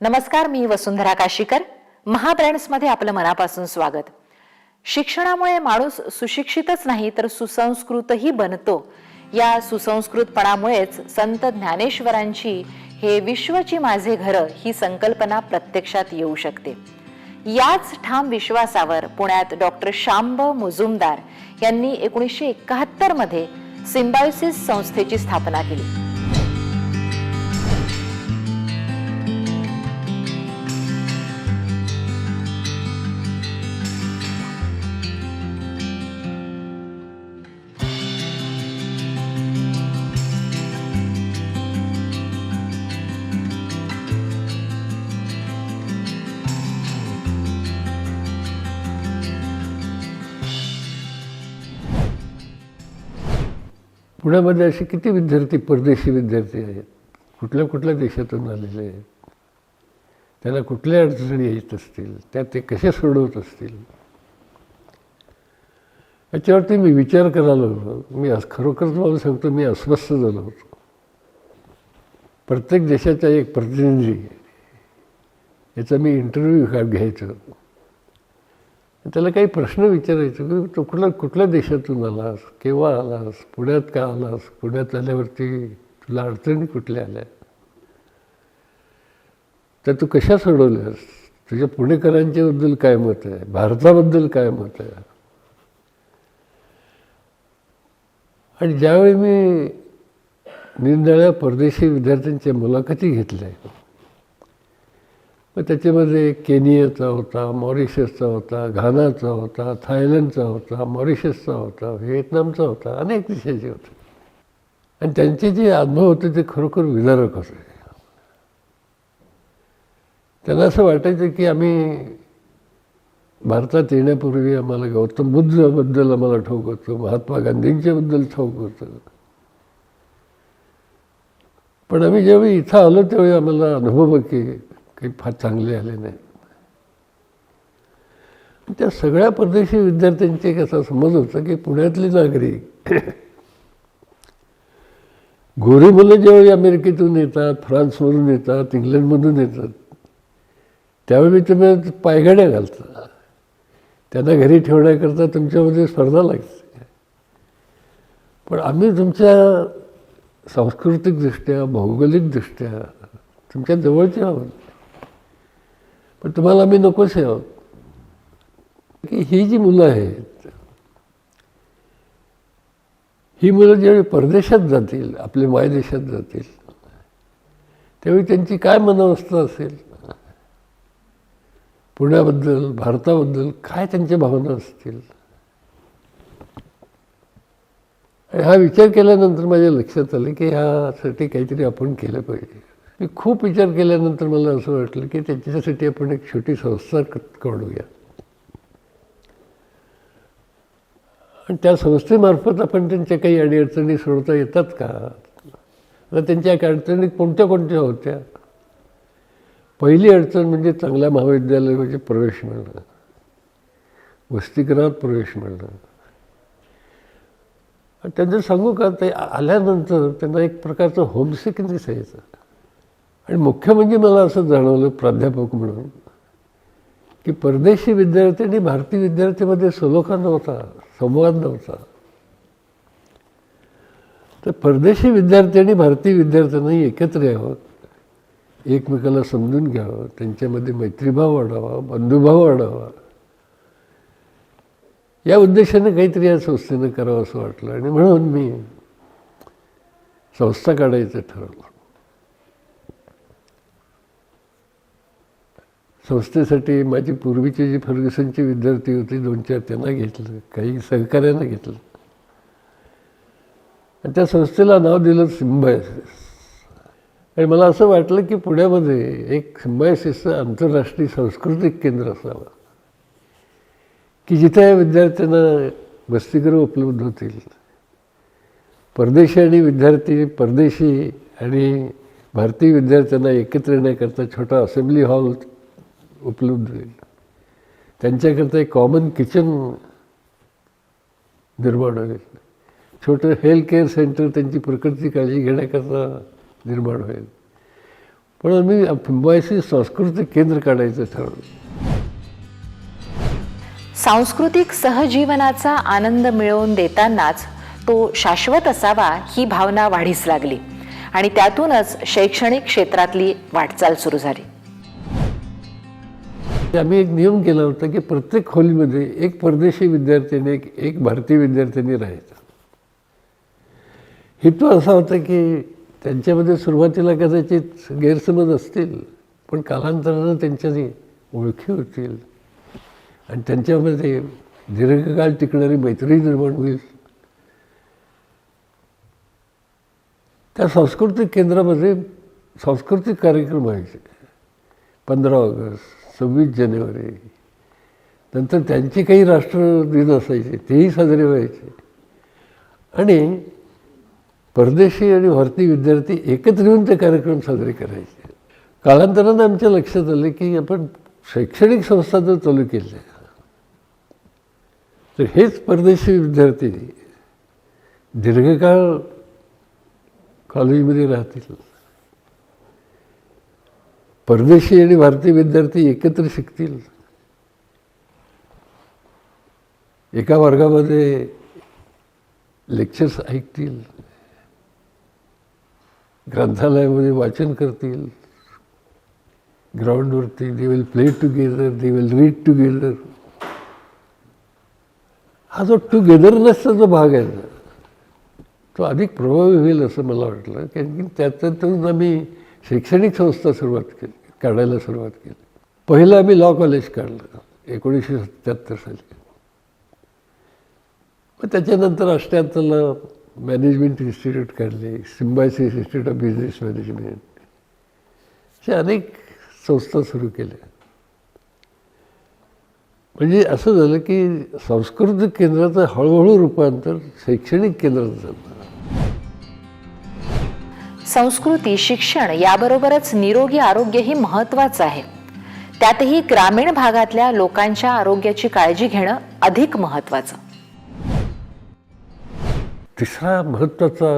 नमस्कार, मी वसुंधरा काशीकर. महाब्रँड्समध्ये आपलं मनापासून स्वागत. शिक्षणामुळे माणूस सुशिक्षितच नाही तर सुसंस्कृतही बनतो. या सुसंस्कृतपणामुळेच संत ज्ञानेश्वरांची हे विश्वची माझे घर ही संकल्पना प्रत्यक्षात येऊ शकते. याच ठाम विश्वासावर पुण्यात डॉक्टर शांब मुजुमदार यांनी 1971 मध्ये सिम्बायोसिस संस्थेची स्थापना केली. पुण्यामध्ये असे किती विद्यार्थी परदेशी विद्यार्थी आहेत, कुठल्या कुठल्या देशातून आलेले आहेत, त्यांना कुठल्या अडचणी येत असतील, त्या ते कसे सोडवत असतील, याच्यावरती मी विचार करायला लागलो. मी खरोखरच मला सांगतो, मी अस्वस्थ झालो होतो. प्रत्येक देशाचा एक प्रतिनिधी याचा मी इंटरव्ह्यू घ्यायचो. त्याला काही प्रश्न विचारायचो की तू कुठल्या देशातून आलास, केव्हा आलास, पुण्यात का आलास, पुण्यात आल्यावरती तुला अडचणी कुठल्या आल्या, तर तू कशा सोडवल्यास, तुझ्या पुणेकरांच्याबद्दल काय मत आहे, भारताबद्दल काय मत आहे. आणि ज्यावेळी मी निरनिराळ्या परदेशी विद्यार्थ्यांच्या मुलाखती घेतल्या, मग त्याच्यामध्ये केनियाचा होता, मॉरिशसचा होता, घानाचा होता, थायलंडचा होता, मॉरिशसचा होता, व्हिएतनामचा होता, अनेक देशाचे होते. आणि त्यांचे जे अनुभव होते ते खरोखर विदारक होते. त्यांना असं वाटायचं की आम्ही भारतात येण्यापूर्वी आम्हाला गौतम बुद्धाबद्दल आम्हाला ठाऊक होतं, महात्मा गांधींच्याबद्दल ठाऊक होतं, पण आम्ही ज्यावेळी इथं आलो त्यावेळी आम्हाला अनुभव की काही फार चांगले आले नाही. त्या सगळ्या परदेशी विद्यार्थ्यांचे कसा समज होता की पुण्यातली नागरिक गोरी मुलं ज्यावेळी अमेरिकेतून येतात, फ्रान्समधून येतात, इंग्लंडमधून येतात, त्यावेळी तुम्ही पायघड्या घालता, त्यांना घरी ठेवण्याकरता तुमच्यामध्ये स्पर्धा लागते. पण आम्ही तुमच्या सांस्कृतिकदृष्ट्या, भौगोलिकदृष्ट्या तुमच्या जवळचे आहोत, पण तुम्हाला आम्ही नकोसे आहोत. की ही जी मुलं आहेत, ही मुलं ज्यावेळी परदेशात जातील, आपल्या मायदेशात जातील, त्यावेळी त्यांची काय मनोवस्था असेल, पुण्याबद्दल, भारताबद्दल काय त्यांच्या भावना असतील. आणि हा विचार केल्यानंतर माझ्या लक्षात आलं की ह्यासाठी काहीतरी आपण केलं पाहिजे. मी खूप विचार केल्यानंतर मला असं वाटलं की त्याच्यासाठी आपण एक छोटी संस्था काढूया आणि त्या संस्थेमार्फत आपण त्यांच्या काही अडीअडचणी सोडवता येतात का. आता त्यांच्या अडचणी कोणत्या कोणत्या होत्या. पहिली अडचण म्हणजे चांगल्या महाविद्यालयामध्ये प्रवेश मिळणं, वसतिगृहात प्रवेश मिळणं. आणि त्यांचं सांगू का, ते आल्यानंतर त्यांना एक प्रकारचं होमसिकनेस यायचं. आणि मुख्य म्हणजे मला असं जाणवलं प्राध्यापक म्हणून की परदेशी विद्यार्थी आणि भारतीय विद्यार्थ्यांमध्ये सलोखा नव्हता, संवाद नव्हता. तर परदेशी विद्यार्थी आणि भारतीय विद्यार्थ्यांनाही एकत्र यावं, एकमेकाला समजून घ्यावं, त्यांच्यामध्ये मैत्रीभाव वाढावा, बंधुभाव वाढावा, या उद्देशाने काहीतरी या संस्थेनं करावं असं वाटलं. आणि म्हणून मी संस्था काढायचं ठरवलं. संस्थेसाठी माझी पूर्वीचे जे फर्ग्युसनचे विद्यार्थी होते 2-4 त्यांना घेतलं, काही सहकार्यानं घेतलं आणि त्या संस्थेला नाव दिलं सिम्बायोसिस. आणि मला असं वाटलं की पुण्यामध्ये एक सिम्बायोसिसचं आंतरराष्ट्रीय सांस्कृतिक केंद्र असावं की जिथे या विद्यार्थ्यांना वसतिगृह उपलब्ध होतील. परदेशी आणि विद्यार्थी, परदेशी आणि भारतीय विद्यार्थ्यांना एकत्र येण्याकरता छोटा असेंब्ली हॉल उपलब्ध होईल. त्यांच्याकरता एक कॉमन किचन निर्माण होईल. छोटं हेल्थ केअर सेंटर त्यांची प्रकृती काळजी घेण्याकरता निर्माण होईल. पण आम्ही सिम्बायसिस सांस्कृतिक केंद्र काढायचं ठरवलं. सांस्कृतिक सहजीवनाचा आनंद मिळवून देतानाच तो शाश्वत असावा ही भावना वाढीस लागली आणि त्यातूनच शैक्षणिक क्षेत्रातली वाटचाल सुरू झाली. आम्ही एक नियम केला होता की प्रत्येक खोलीमध्ये एक परदेशी विद्यार्थी आणि एक भारतीय विद्यार्थ्यांनी राहायचा. हेतू असा होता की त्यांच्यामध्ये सुरुवातीला कदाचित गैरसमज असतील, पण कालांतरानं त्यांच्यानी ओळखी होतील आणि त्यांच्यामध्ये दीर्घकाळ टिकणारी मैत्री निर्माण होईल. त्या सांस्कृतिक केंद्रामध्ये सांस्कृतिक कार्यक्रम व्हायचे. 15 ऑगस्ट, 26 जानेवारी, नंतर त्यांचे काही राष्ट्रदिन असायचे, तेही साजरे व्हायचे आणि परदेशी आणि भारतीय विद्यार्थी एकत्र येऊन ते कार्यक्रम साजरे करायचे. कालांतरानं आमच्या लक्षात आलं की आपण शैक्षणिक संस्था जर चालू केल्या तर हेच परदेशी विद्यार्थी दीर्घकाळ कॉलेजमध्ये राहतील. परदेशी आणि भारतीय विद्यार्थी एकत्र शिकतील. एका वर्गामध्ये लेक्चर्स ऐकतील, ग्रंथालयामध्ये वाचन करतील, ग्राउंडवरती they will play together, they will read together. हा जो टुगेदरनेसचा जो भाग आहे ना, तो अधिक प्रभावी होईल असं मला वाटलं. कारण की त्यातून आम्ही शैक्षणिक संस्था काढायला सुरुवात केली. पहिलं आम्ही लॉ कॉलेज काढलं 1977 साली. मग त्याच्यानंतर 88ला मॅनेजमेंट इन्स्टिट्यूट काढले, Symbiosis institute of business management, अशा अनेक संस्था सुरू केल्या. म्हणजे असं झालं की सांस्कृतिक केंद्राचं हळूहळू रूपांतर शैक्षणिक केंद्रात झालं. संस्कृती, शिक्षण याबरोबरच निरोगी आरोग्यही महत्त्वाचं आहे. त्यातही ग्रामीण भागातल्या लोकांच्या आरोग्याची काळजी घेणं अधिक महत्त्वाचं. तिसरा महत्त्वाचा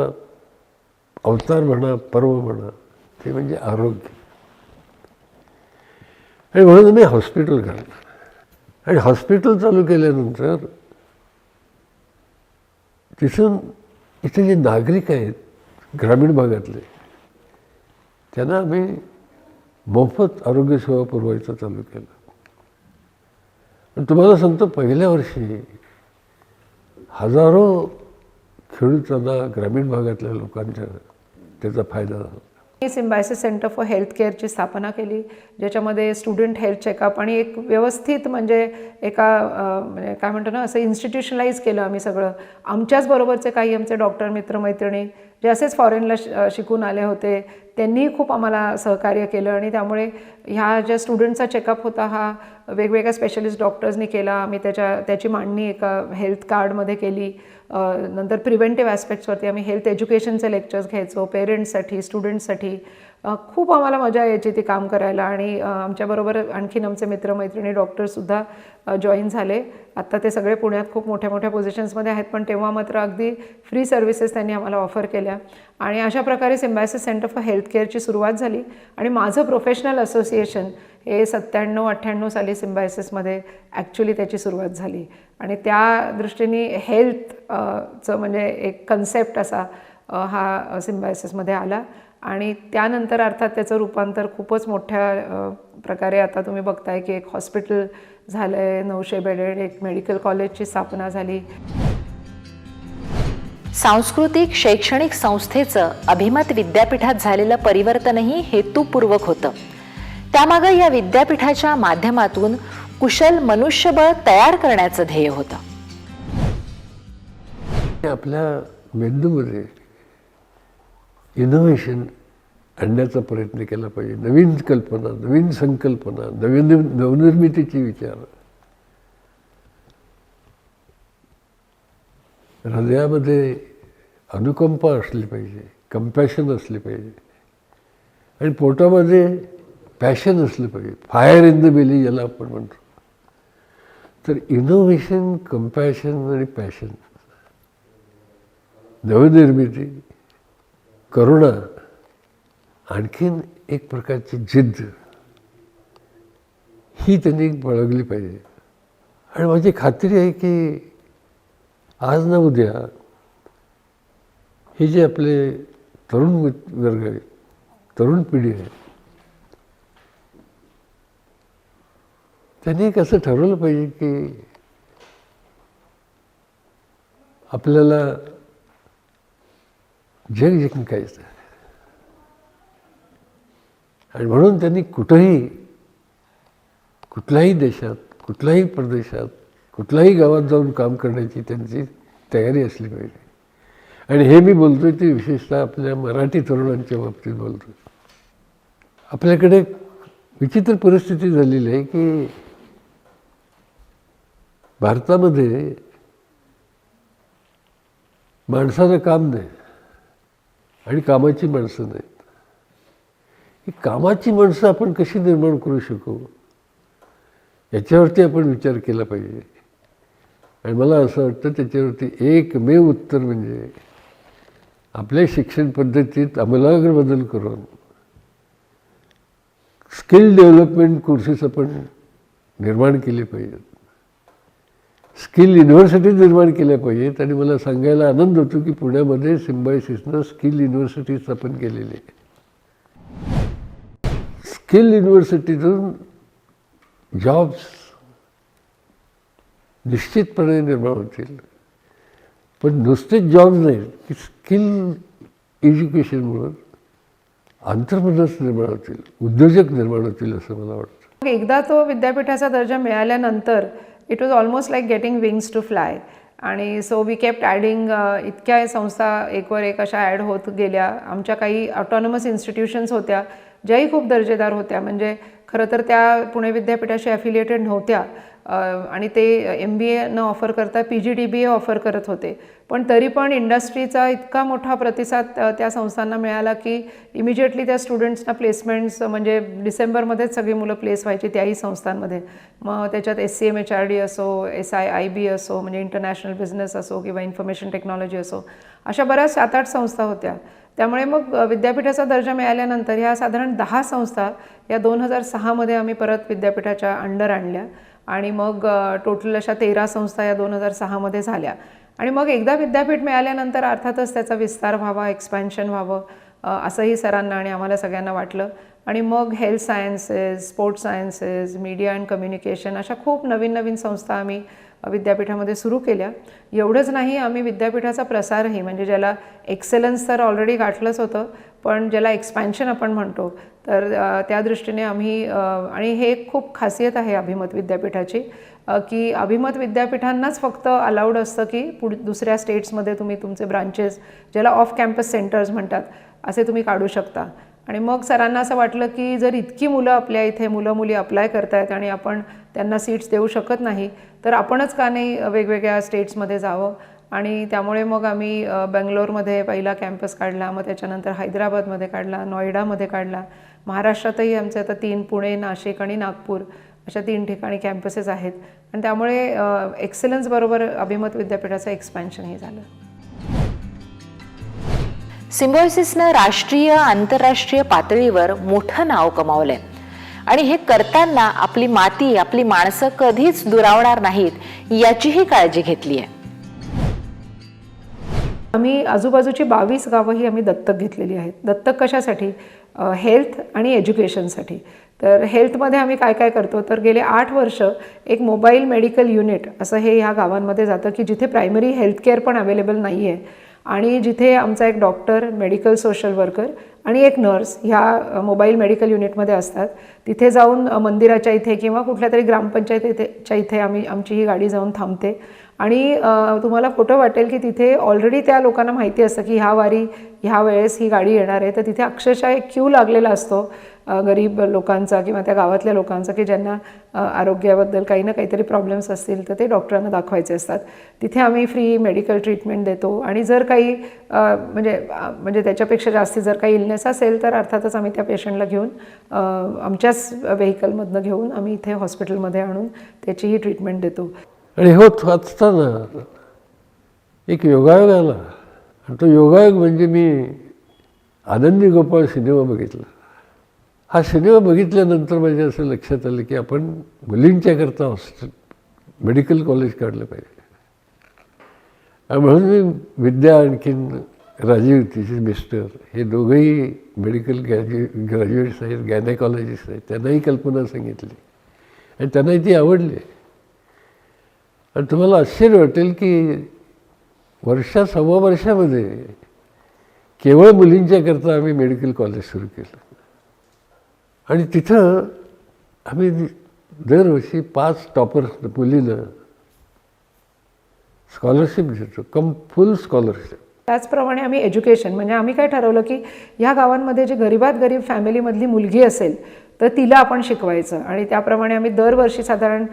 अवतार म्हणा, पर्व म्हणा, ते म्हणजे आरोग्य. आणि म्हणून आम्ही हॉस्पिटल काढलं. आणि हॉस्पिटल चालू केल्यानंतर तिथून इथे जे नागरिक आहेत ग्रामीण भागातले, त्यांना आम्ही मोफत आरोग्यसेवा पुरवायचं चालू केलं. आणि तुम्हाला सांगतो, पहिल्या वर्षी हजारो खेडूतांना, ग्रामीण भागातल्या लोकांच्या त्याचा फायदा झाला. सिम्बायसिस सेंटर फॉर हेल्थ केअरची स्थापना केली, ज्याच्यामध्ये स्टुडंट हेल्थ चेकअप आणि एक व्यवस्थित म्हणजे एका म्हणजे काय म्हणतो ना, असं इन्स्टिट्यूशनलाइज केलं आम्ही सगळं. आमच्याच बरोबरचे काही आमचे डॉक्टर मित्रमैत्रिणी जे असेच फॉरेनला शिकून आले होते, त्यांनीही खूप आम्हाला सहकार्य केलं. आणि त्यामुळे ह्या ज्या स्टुडंटचा चेकअप होता हा वेगवेगळ्या स्पेशलिस्ट डॉक्टर्सनी केला. आम्ही त्याची मांडणी एका हेल्थ कार्डमध्ये केली. नंतर प्रिव्हेंटिव्ह ॲस्पेक्ट्सवरती आम्ही हेल्थ एज्युकेशनचे लेक्चर्स घ्यायचो, पेरेंट्ससाठी, स्टुडंट्ससाठी. खूप आम्हाला मजा यायची ती काम करायला. आणि आमच्याबरोबर आणखीन आमचे मित्रमैत्रिणी डॉक्टर्ससुद्धा जॉईन झाले. आत्ता ते सगळे पुण्यात खूप मोठ्या मोठ्या पोझिशन्समध्ये आहेत, पण तेव्हा मात्र अगदी फ्री सर्व्हिसेस त्यांनी आम्हाला ऑफर केल्या. आणि अशा प्रकारे सिम्बायसिस सेंटर फॉर हेल्थ केअरची सुरुवात झाली. आणि माझं प्रोफेशनल असोसिएशन हे 97-98 साली सिम्बायसिसमध्ये ॲक्च्युली त्याची सुरुवात झाली. आणि त्या दृष्टीने हेल्थचं म्हणजे एक कन्सेप्ट असा हा सिम्बायसिसमध्ये आला. आणि त्यानंतर अर्थात त्याचं रूपांतर खूपच मोठ्या प्रकारे आता तुम्ही बघताय की एक हॉस्पिटल झालं आहे, 900 बेडेड एक मेडिकल कॉलेजची स्थापना झाली. सांस्कृतिक शैक्षणिक संस्थेचं अभिमत विद्यापीठात झालेलं परिवर्तनही हेतुपूर्वक होतं. त्यामागे या विद्यापीठाच्या माध्यमातून कुशल मनुष्यबळ तयार करण्याचं ध्येय होतं. आपल्या मेंदूमध्ये इनोव्हेशन आणण्याचा प्रयत्न केला पाहिजे. नवीन कल्पना, नवीन संकल्पना, नवनिर्मितीचे विचार. हृदयामध्ये अनुकंपा असली पाहिजे, कंपॅशन असली पाहिजे. आणि पोटामध्ये पॅशन असलं पाहिजे, फायर इन द बेली ज्याला आपण म्हणतो. तर इनोव्हेशन, कंपॅशन आणि पॅशन, नवनिर्मिती, करुणा आणखीन एक प्रकारची जिद्द ही त्यांनी बाळगली पाहिजे. आणि माझी खात्री आहे की आज ना उद्या हे जे आपले तरुण वर्ग आहे, तरुण पिढी आहे, त्यांनी एक असं ठरवलं पाहिजे की आपल्याला जग जिंकायचं आहे. आणि म्हणून त्यांनी कुठल्याही देशात, कुठल्याही प्रदेशात, कुठल्याही गावात जाऊन काम करण्याची त्यांची तयारी असली पाहिजे. आणि हे मी बोलतोय ते विशेषतः आपल्या मराठी तरुणांच्या बाबतीत बोलतोय. आपल्याकडे विचित्र परिस्थिती झालेली आहे की भारतामध्ये माणसाला काम नाही आणि कामाची माणसं नाहीत. ही कामाची माणसं आपण कशी निर्माण करू शकू याच्यावरती आपण विचार केला पाहिजे. आणि मला असं वाटतं त्याच्यावरती एकमेव उत्तर म्हणजे आपल्या शिक्षण पद्धतीत आमूलाग्र बदल करून स्किल डेव्हलपमेंट कोर्सेस आपण निर्माण केले पाहिजेत. स्किल युनिव्हर्सिटीज निर्माण केल्या पाहिजेत. आणि मला सांगायला आनंद होतो की पुण्यामध्ये सिम्बायोसिसनं स्किल युनिव्हर्सिटी स्थापन केलेली आहे. स्किल युनिव्हर्सिटीतून जॉब्स निश्चितपणे निर्माण होतील. पण नुसतेच जॉब्स नाहीत की स्किल एज्युकेशनमुळं आंतरप्रेनर्स निर्माण होतील, उद्योजक निर्माण होतील असं मला वाटतं. एकदा तो विद्यापीठाचा दर्जा मिळाल्यानंतर it was almost like getting wings to fly. आणि सो वी केप्ट ॲडिंग, इतक्या संस्था एकवर एक अशा ॲड होत गेल्या. आमच्या काही ऑटोनॉमस इन्स्टिट्यूशन्स होत्या ज्याही खूप दर्जेदार होत्या. म्हणजे खरं तर त्या पुणे विद्यापीठाशी ॲफिलिएटेड नव्हत्या आणि ते MBA न ऑफर करता PGDBA ऑफर करत होते. पण तरी पण इंडस्ट्रीचा इतका मोठा प्रतिसाद त्या संस्थांना मिळाला की इमिजिएटली त्या स्टुडंट्सना प्लेसमेंट्स, म्हणजे डिसेंबरमध्येच सगळी मुलं प्लेस व्हायची त्याही संस्थांमध्ये. मग त्याच्यात SCMHRD असो, SIIB असो, म्हणजे इंटरनॅशनल बिझनेस असो, किंवा इन्फॉर्मेशन टेक्नॉलॉजी असो, अशा बऱ्याच 7-8 संस्था होत्या. त्यामुळे मग विद्यापीठाचा दर्जा मिळाल्यानंतर ह्या साधारण 10 संस्था या 2006मध्ये आम्ही परत विद्यापीठाच्या अंडर आणल्या. आणि मग टोटल अशा 13 संस्था या 2006मध्ये झाल्या. आणि मग एकदा विद्यापीठ मिळाल्यानंतर अर्थातच त्याचा विस्तार व्हावा, एक्सपॅन्शन व्हावं असंही सरांना आणि आम्हाला सगळ्यांना वाटलं. आणि मग health sciences, sports sciences, media and communication अशा खूप नवीन नवीन संस्था आम्ही विद्यापीठामध्ये सुरू केल्या. एवढंच नाही, आम्ही विद्यापीठाचा प्रसारही, म्हणजे ज्याला एक्सेलन्स तर ऑलरेडी गाठलंच होतं, पण ज्याला एक्सपॅन्शन आपण म्हणतो, तर त्या दृष्टीने आम्ही, आणि हे खूप खासियत आहे अभिमत विद्यापीठाची, की अभिमत विद्यापीठांनाच फक्त अलाउड असतं की दुसऱ्या स्टेट्समध्ये तुम्ही तुमचे ब्रांचेस, ज्याला ऑफ कॅम्पस सेंटर्स म्हणतात, असे तुम्ही काढू शकता. आणि मग सरांना असं वाटलं की जर इतकी मुलं आपल्या इथे मुलं मुली अप्लाय करतायत आणि आपण त्यांना सीट्स देऊ शकत नाही, तर आपणच का नाही वेगवेगळ्या स्टेट्समध्ये जावं. आणि त्यामुळे मग आम्ही बेंगलोरमध्ये पहिला कॅम्पस काढला, मग त्याच्यानंतर हैदराबादमध्ये काढला, नोएडामध्ये काढला. महाराष्ट्रातही आमचे आता 3, पुणे, नाशिक आणि नागपूर अशा 3 ठिकाणी कॅम्पसेस आहेत. आणि त्यामुळे एक्सलन्सबरोबर अभिमत विद्यापीठाचं एक्सपॅन्शनही झालं. सिम्बायोसिसनं राष्ट्रीय आंतरराष्ट्रीय पातळीवर मोठं नाव कमावलंय. आणि हे करताना आपली माती, आपली माणसं कधीच दुरावणार नाहीत याचीही काळजी घेतली आहे. आम्ही आजूबाजूची 22 गावंही आम्ही दत्तक घेतलेली आहेत. दत्तक कशासाठी? हेल्थ आणि एज्युकेशनसाठी. तर हेल्थमध्ये आम्ही काय काय करतो, तर गेले 8 वर्ष एक मोबाईल मेडिकल युनिट असं हे ह्या गावांमध्ये जातं की जिथे प्रायमरी हेल्थकेअर पण अवेलेबल नाही आहे. आणि जिथे आमचा एक डॉक्टर, मेडिकल सोशल वर्कर आणि एक नर्स ह्या मोबाईल मेडिकल युनिटमध्ये असतात. तिथे जाऊन मंदिराच्या इथे किंवा कुठल्या तरी ग्रामपंचायतीच्या इथे आमची ही गाडी जाऊन थांबते. आणि तुम्हाला फोटो वाटेल की तिथे ऑलरेडी त्या लोकांना माहिती असतं की ह्या वारी ह्या वेळेस ही गाडी येणार आहे. तर तिथे अक्षरशः एक क्यू लागलेला असतो गरीब लोकांचा किंवा त्या गावातल्या लोकांचा, की ज्यांना आरोग्याबद्दल काही ना काहीतरी प्रॉब्लेम्स असतील तर ते डॉक्टरांना दाखवायचे असतात. तिथे आम्ही फ्री मेडिकल ट्रीटमेंट देतो. आणि जर काही म्हणजे त्याच्यापेक्षा जास्ती जर काही इलनेस असेल तर अर्थातच आम्ही त्या पेशंटला घेऊन आमच्याच व्हेकलमधनं घेऊन आम्ही इथे हॉस्पिटलमध्ये आणून त्याचीही ट्रीटमेंट देतो. आणि होत असताना एक योगायोग आला. आणि तो योगायोग म्हणजे मी आनंदी गोपाळ सिनेमा बघितला. हा सिनेमा बघितल्यानंतर माझ्या असं लक्षात आलं की आपण मुलींच्याकरता मेडिकल कॉलेज काढलं पाहिजे. आणि म्हणून मी विद्या आणखीन राजीव तिचे मिस्टर हे दोघंही मेडिकल ग्रॅज्युएट्स आहेत, गायनेकॉलॉजिस्ट आहेत, त्यांनाही कल्पना सांगितली आणि त्यांनाही ती आवडली. आणि तुम्हाला आश्चर्य वाटेल की सव्वा वर्षामध्ये केवळ मुलींच्याकरता आम्ही मेडिकल कॉलेज सुरू केलं. आणि तिथं आम्ही दरवर्षी 5 टॉपर्स मुलींना स्कॉलरशिप देतो, फुल स्कॉलरशिप. त्याचप्रमाणे आम्ही एज्युकेशन म्हणजे आम्ही काय ठरवलं की ह्या गावांमध्ये जी गरीबात गरीब फॅमिलीमधली मुलगी असेल तर तिला आपण शिकवायचं. आणि त्याप्रमाणे आम्ही दरवर्षी साधारण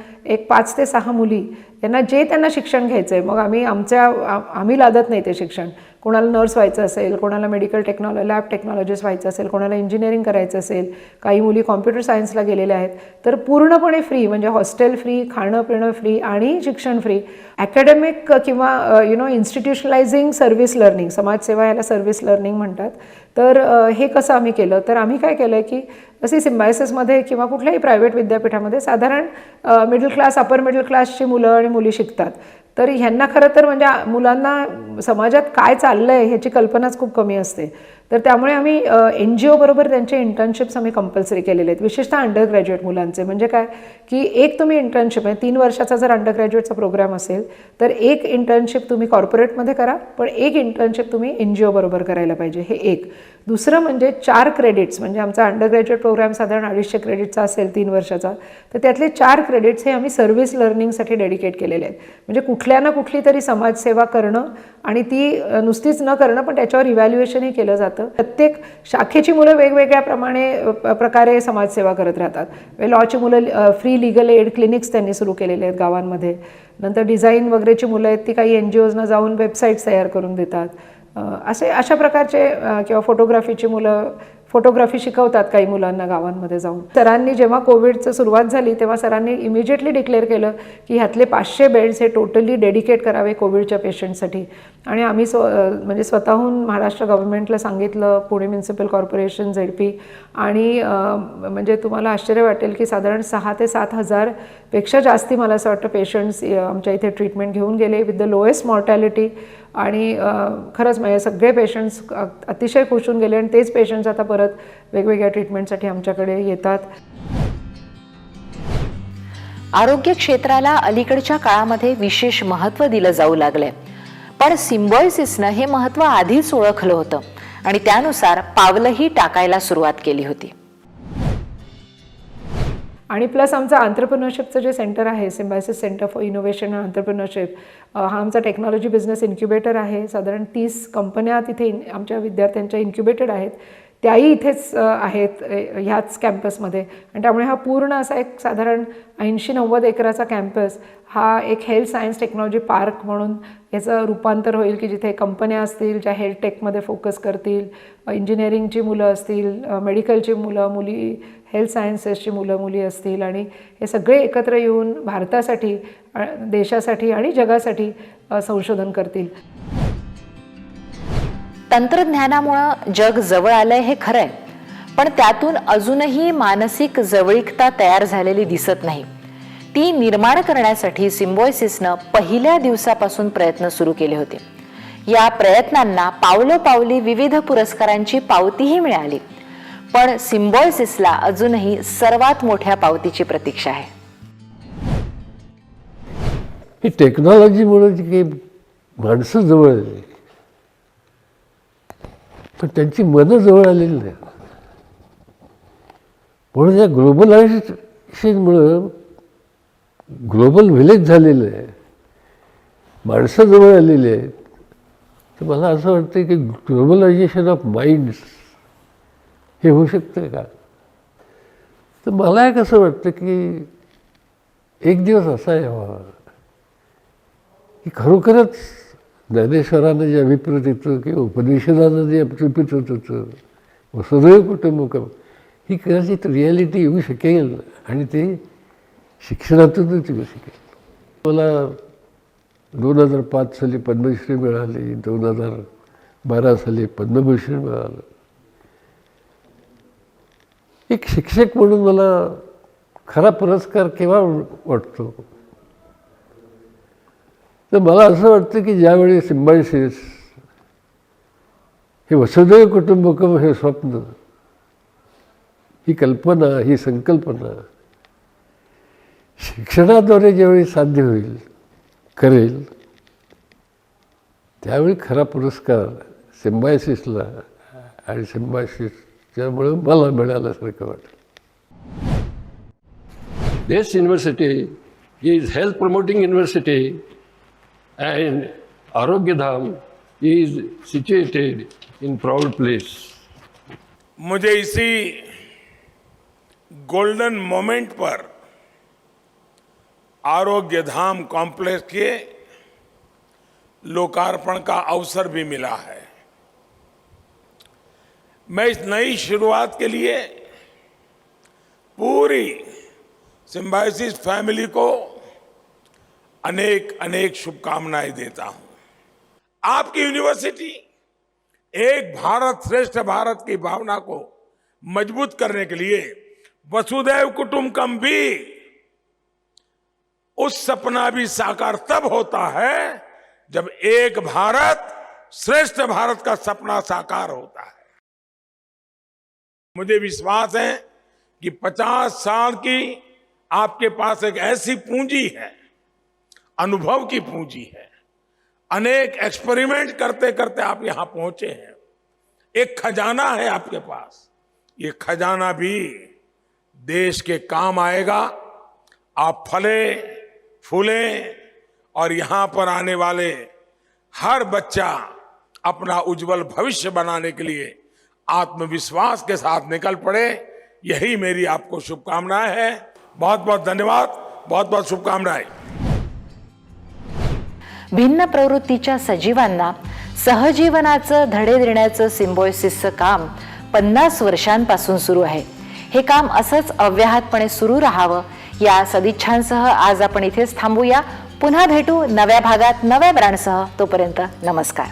5 ते 6 मुली यांना त्यांना शिक्षण घ्यायचं आहे. मग आम्ही लादत नाही ते शिक्षण. कोणाला नर्स व्हायचं असेल, कोणाला मेडिकल लॅब टेक्नॉलॉजिस्ट व्हायचं असेल, कोणाला इंजिनिअरिंग करायचं असेल, काही मुली कॉम्प्युटर सायन्सला गेलेल्या आहेत, तर पूर्णपणे फ्री म्हणजे हॉस्टेल फ्री, खाणं पिणं फ्री आणि शिक्षण फ्री. ॲकॅडमिक किंवा इन्स्टिट्युशनलायझिंग सर्व्हिस लर्निंग, समाजसेवा याला सर्व्हिस लर्निंग म्हणतात. तर हे कसं आम्ही केलं, तर आम्ही काय केलं की असे सिम्बायसिसमध्ये किंवा कुठल्याही प्रायव्हेट विद्यापीठामध्ये साधारण मिडल क्लास अपर मिडल क्लासची मुलं आणि मुली शिकतात. तर ह्यांना खरं तर म्हणजे मुलांना समाजात काय चाललं आहे ह्याची कल्पनाच खूप कमी असते. तर त्यामुळे आम्ही NGO बरोबर त्यांचे इंटर्नशिप्स आम्ही कंपल्सरी केलेले आहेत, विशेषतः अंडर ग्रॅज्युएट मुलांचे. म्हणजे काय की एक तुम्ही इंटर्नशिप आहे 3 वर्षाचा जर अंडर ग्रॅज्युएटचा प्रोग्राम असेल तर एक इंटर्नशिप तुम्ही कॉर्पोरेटमध्ये करा, पण एक इंटर्नशिप तुम्ही NGO बरोबर करायला पाहिजे. हे एक. दुसरं म्हणजे 4 क्रेडिट्स म्हणजे आमचा अंडर ग्रॅज्युएट प्रोग्राम साधारण 250 क्रेडिटचा असेल 3 वर्षाचा, तर त्यातले 4 क्रेडिट्स हे आम्ही सर्व्हिस लर्निंगसाठी डेडिकेट केलेले आहेत. म्हणजे कुठल्या ना कुठली तरी समाजसेवा करणं आणि ती नुसतीच न करणं पण त्याच्यावर इव्हॅल्युएशनही केलं जातं. प्रत्येक शाखेची मुलं वेगवेगळ्या प्रकारे समाजसेवा करत राहतात. लॉची मुलं फ्री लिगल एड क्लिनिक्स त्यांनी सुरू केलेले आहेत गावांमध्ये. नंतर डिझाईन वगैरेची मुलं आहेत ती काही NGOजना जाऊन वेबसाईट्स तयार करून देतात. अशा प्रकारचे किंवा फोटोग्राफीची मुलं फोटोग्राफी शिकवतात काही मुलांना गावांमध्ये जाऊन. सरांनी जेव्हा कोविडचं सुरुवात झाली तेव्हा सरांनी इमिजिएटली डिक्लेअर केलं की ह्यातले 500 बेड्स हे टोटली डेडिकेट करावे कोविडच्या पेशंटसाठी. आणि आम्ही म्हणजे स्वतःहून महाराष्ट्र गव्हर्नमेंटला सांगितलं, पुणे म्युनिसिपल कॉर्पोरेशन, ZP आणि म्हणजे तुम्हाला आश्चर्य वाटेल की साधारण 6 ते 7 हजार पेक्षा जास्ती मला असं वाटतं पेशंट्स आमच्या इथे ट्रीटमेंट घेऊन गेले विथ द लोएस्ट मॉर्टॅलिटी. आणि खरंच म्हणजे सगळे पेशंट्स अतिशय खुश होऊन गेले आणि तेच पेशंट्स आता परत वेगवेगळ्या ट्रीटमेंटसाठी आमच्याकडे येतात. आरोग्य क्षेत्राला अलीकडच्या काळामध्ये विशेष महत्त्व दिलं जाऊ लागलंय. पण सिम्बायोसिसनं हे महत्त्व आधीच ओळखलं होतं आणि त्यानुसार पावलंही टाकायला सुरुवात केली होती. आणि प्लस आमचं आंतरप्रिनरशिपचं जे सेंटर आहे, Symbiosis centre for innovation and entrepreneurship, हा आमचा टेक्नॉलॉजी बिझनेस इन्क्युबेटर आहे. साधारण 30 कंपन्या तिथे आमच्या विद्यार्थ्यांच्या इन्क्युबेटेड आहेत, त्याही इथेच आहेत ह्याच कॅम्पसमध्ये. आणि त्यामुळे हा पूर्ण असा एक साधारण 80-90 एकराचा कॅम्पस हा एक हेल्थ सायन्स टेक्नॉलॉजी पार्क म्हणून याचं रूपांतर होईल की जिथे कंपन्या असतील ज्या हेल्थ टेकमध्ये फोकस करतील, इंजिनिअरिंगची मुलं असतील, मेडिकलची मुलं मुली, हेल्थ सायन्सेसची मुलं मुली असतील आणि हे सगळे एकत्र येऊन भारतासाठी, देशासाठी आणि जगासाठी संशोधन करतील. तंत्रज्ञानामुळं जग जवळ आलंय हे खरंय, पण त्यातून अजूनही मानसिक जवळीकता तयार झालेली दिसत नाही. ती निर्माण करण्यासाठी सिम्बायोसिसनं पहिल्या दिवसापासून प्रयत्न सुरू केले होते. या प्रयत्नांना पावलोपावली विविध पुरस्कारांची पावतीही मिळाली. पण सिम्बायोसिसला अजूनही सर्वात मोठ्या पावतीची प्रतीक्षा आहे. ही टेक्नॉलॉजीमुळे जी काही माणसं जवळ आली पण त्यांची मनं जवळ आलेली नाही. म्हणून या ग्लोबलायझेशनमुळं ग्लोबल व्हिलेज झालेलं आहे, माणसं जवळ आलेली आहेत. तर मला असं वाटतं की ग्लोबलायझेशन ऑफ माइंड्स हे होऊ शकतं का? तर मला एक असं वाटतं की एक दिवस असा यावा की खरोखरच ज्ञानेश्वरानं जे अभिप्रेत होतं किंवा उपनिषदानं जे अभिप्रेत होतं वसुधैव कुटुंबकम, ही कदाचित रिॲलिटी येऊ शकेल आणि ते शिक्षणातूनच येऊ शकेल. मला 2005 साली पद्मश्री मिळाली, 2012 साली पद्मभूषण मिळालं. एक शिक्षक म्हणून मला खरा पुरस्कार केव्हा वाटतो, तर मला असं वाटतं की ज्यावेळी सिम्बायोसिस हे वसुधैव कुटुंबकम हे स्वप्न, ही कल्पना, ही संकल्पना शिक्षणाद्वारे ज्यावेळी साध्य होईल, करेल, त्यावेळी खरा पुरस्कार सिम्बायोसिसला आणि सिम्बायोसिसच्यामुळे मला मिळाल्यासारखं वाटतं. This university is health promoting university and Arogyadham is situated in proud place. मुझे इसी गोल्डन मोमेंट पर आरोग्य धाम कॉम्प्लेक्स के लोकार्पण का अवसर भी मिला है. मैं इस नई शुरुआत के लिए पूरी सिम्बायोसिस फैमिली को अनेक अनेक शुभकामनाएं देता हूं. आपकी यूनिवर्सिटी एक भारत श्रेष्ठ भारत की भावना को मजबूत करने के लिए वसुधैव कुटुंबकम भी, उस सपना भी साकार तब होता है जब एक भारत श्रेष्ठ भारत का सपना साकार होता है. मुझे विश्वास है कि 50 साल की आपके पास एक ऐसी पूंजी है, अनुभव की पूंजी है. अनेक एक्सपेरिमेंट करते करते आप यहां पहुंचे हैं. एक खजाना है आपके पास. ये खजाना भी देश के काम आएगा. आप फले फूले और यहां पर आने वाले हर बच्चा अपना उज्जवल भविष्य बनाने के लिए आत्मविश्वास के साथ निकल पड़े. यही मेरी आपको शुभकामनाएं है. बहुत बहुत धन्यवाद, बहुत बहुत शुभकामनाएं. भिन्न प्रवृत्तीच्या सजीवांना सहजीवनाचं धडे देण्याचं सिम्बायोसिसचं काम 50 वर्षांपासून सुरू आहे. हे काम असंच अव्याहतपणे सुरू राहावं या सदिच्छांसह आज आपण इथेच थांबूया. पुन्हा भेटू नव्या भागात नव्या ब्रँडसह. तोपर्यंत नमस्कार.